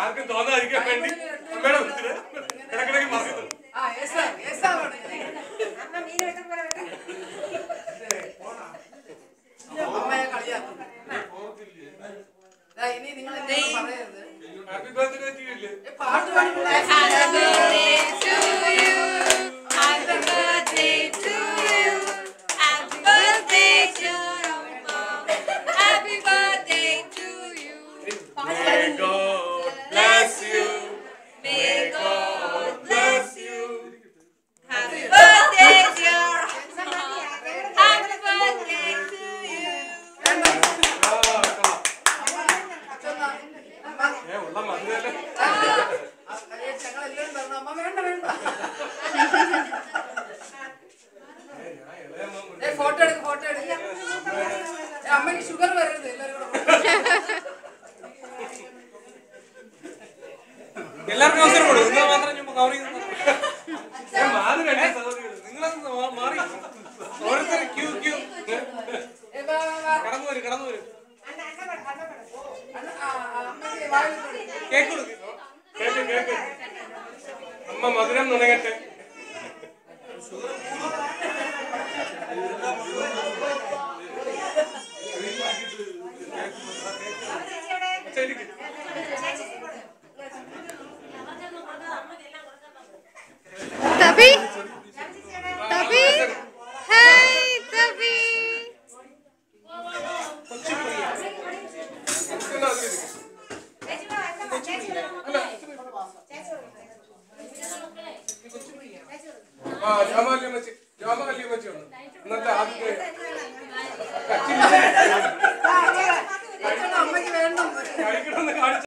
ആർക്കും തോന്നാതിരിക്കാൻ വേണ്ടി അമ്മയുടെ ഇടക്കിടക്ക് പറഞ്ഞു ഇനി നിങ്ങൾ പറയരുത്. Happy birthday to you. Photo എടുക്കും അമ്മയ്ക്ക് ഷുഗർ വരരുത്. എല്ലാവർക്കും അവസരം കൊടുക്കും. നിങ്ങൾ മാത്രം കവർ ചെയ്യുന്നു. നിങ്ങളൊന്ന് മാറി ഓരോരുത്തർ ക്യൂ കടന്നു വരും കേക്ക് കൊടുക്കും. കേക്ക് അമ്മ മധുരം നുണയട്ടെ. Tabi, hey, Tabi. ജാമ കല്യാണം വെച്ചു. ഇന്നത്തെ ആദ്യത്തെ